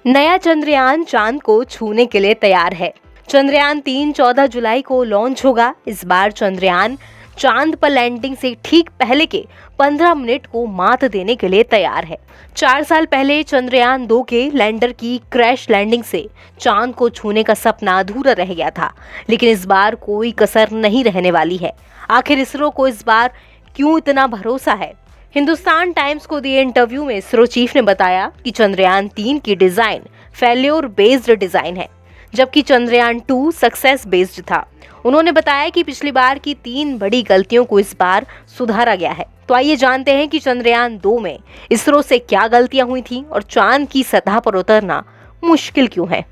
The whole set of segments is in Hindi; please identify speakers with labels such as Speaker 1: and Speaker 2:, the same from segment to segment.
Speaker 1: नया चंद्रयान चांद को छूने के लिए तैयार है। चंद्रयान 3 14 जुलाई को लॉन्च होगा। इस बार चंद्रयान चांद पर लैंडिंग से ठीक पहले के 15 मिनट को मात देने के लिए तैयार है। 4 साल पहले चंद्रयान 2 के लैंडर की क्रैश लैंडिंग से चांद को छूने का सपना अधूरा रह गया था, लेकिन इस बार कोई कसर नहीं रहने वाली है। आखिर इसरो को इस बार क्यों इतना भरोसा है? हिंदुस्तान टाइम्स को दिए इंटरव्यू में इसरो चीफ ने बताया कि चंद्रयान 3 की डिजाइन फेल्योर बेस्ड डिजाइन है, जबकि चंद्रयान 2 सक्सेस बेस्ड था। उन्होंने बताया कि पिछली बार की 3 बड़ी गलतियों को इस बार सुधारा गया है। तो आइए जानते हैं कि चंद्रयान 2 में इसरो से क्या गलतियां हुई थी और चांद की सतह पर उतरना मुश्किल क्यों है।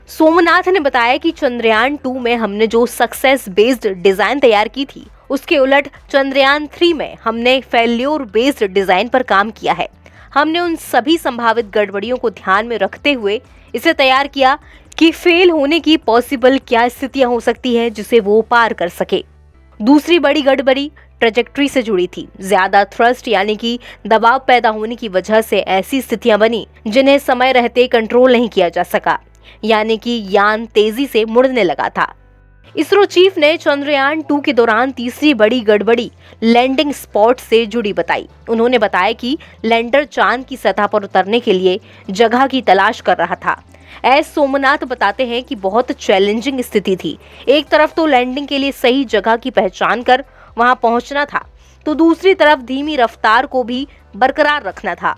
Speaker 1: सोमनाथ ने बताया कि चंद्रयान 2 में हमने जो सक्सेस बेस्ड डिजाइन तैयार की थी, उसके उलट चंद्रयान 3 में हमने फेल्योर बेस्ड डिजाइन पर काम किया है। हमने उन सभी संभावित गड़बड़ियों को ध्यान में रखते हुए इसे तैयार किया कि फेल होने की पॉसिबल क्या स्थितियां हो सकती है जिसे वो पार कर सके। दूसरी बड़ी गड़बड़ी ट्रेजेक्ट्री से जुड़ी थी। ज्यादा थ्रस्ट यानी कि दबाव पैदा होने की वजह से ऐसी स्थितियां बनी जिन्हें समय रहते कंट्रोल नहीं किया जा सका, यानी कि यान तेजी से मुड़ने लगा था। इसरो चीफ ने चंद्रयान 2 के दौरान तीसरी बड़ी गड़बड़ी लैंडिंग स्पॉट से जुड़ी बताई। उन्होंने बताया कि लैंडर चांद की सतह पर उतरने के लिए जगह की तलाश कर रहा था। एस सोमनाथ बताते हैं कि बहुत चैलेंजिंग स्थिति थी। एक तरफ तो लैंडिंग के लिए सही जगह की पहचान कर वहां पहुंचना था, तो दूसरी तरफ धीमी रफ्तार को भी बरकरार रखना था।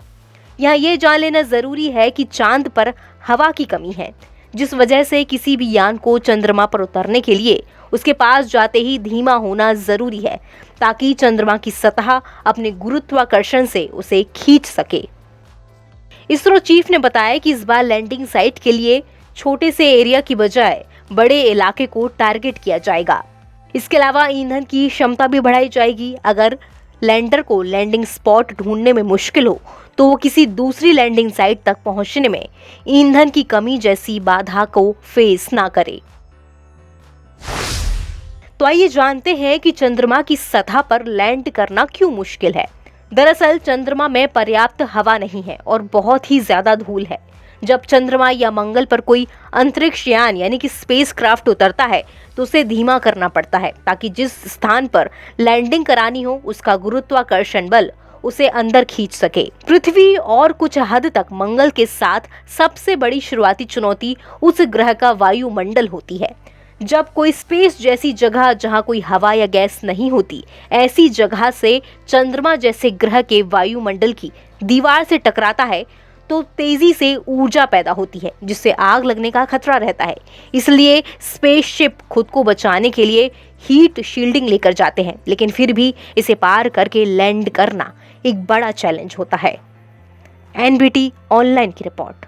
Speaker 1: यहाँ ये जान लेना जरूरी है कि चांद पर हवा की कमी है, जिस वजह से किसी भी यान को चंद्रमा पर उतरने के लिए उसके पास जाते ही धीमा होना जरूरी है, ताकि चंद्रमा की सतह अपने गुरुत्वाकर्षण से उसे खींच सके। इसरो चीफ ने बताया कि इस बार लैंडिंग साइट के लिए छोटे से एरिया की बजाय बड़े इलाके को टारगेट किया जाएगा। इसके अलावा ईंधन की क्षमता भी बढ़ाई जाएगी। अगर लैंडर को लैंडिंग स्पॉट ढूंढने में मुश्किल हो तो वो किसी दूसरी लैंडिंग साइट तक पहुंचने में ईंधन की कमी जैसी बाधा को फेस ना करे। तो आइए जानते हैं कि चंद्रमा की सतह पर लैंड करना क्यों मुश्किल है। दरअसल चंद्रमा में पर्याप्त हवा नहीं है और बहुत ही ज्यादा धूल है। जब चंद्रमा या मंगल पर कोई अंतरिक्ष यान यानी कि स्पेस क्राफ्ट उतरता है तो उसे धीमा करना पड़ता है, ताकि जिस स्थान पर लैंडिंग करानी हो उसका गुरुत्वाकर्षण बल उसे अंदर खींच सके। पृथ्वी और कुछ हद तक मंगल के साथ सबसे बड़ी शुरुआती चुनौती उस ग्रह का वायुमंडल होती है। जब कोई स्पेस जैसी जगह जहां कोई हवा या गैस नहीं होती, ऐसी जगह से चंद्रमा जैसे ग्रह के वायुमंडल की दीवार से टकराता है तो तेजी से ऊर्जा पैदा होती है, जिससे आग लगने का खतरा रहता है। इसलिए स्पेसशिप खुद को बचाने के लिए हीट शील्डिंग लेकर जाते हैं, लेकिन फिर भी इसे पार करके लैंड करना एक बड़ा चैलेंज होता है। एनबीटी ऑनलाइन की रिपोर्ट।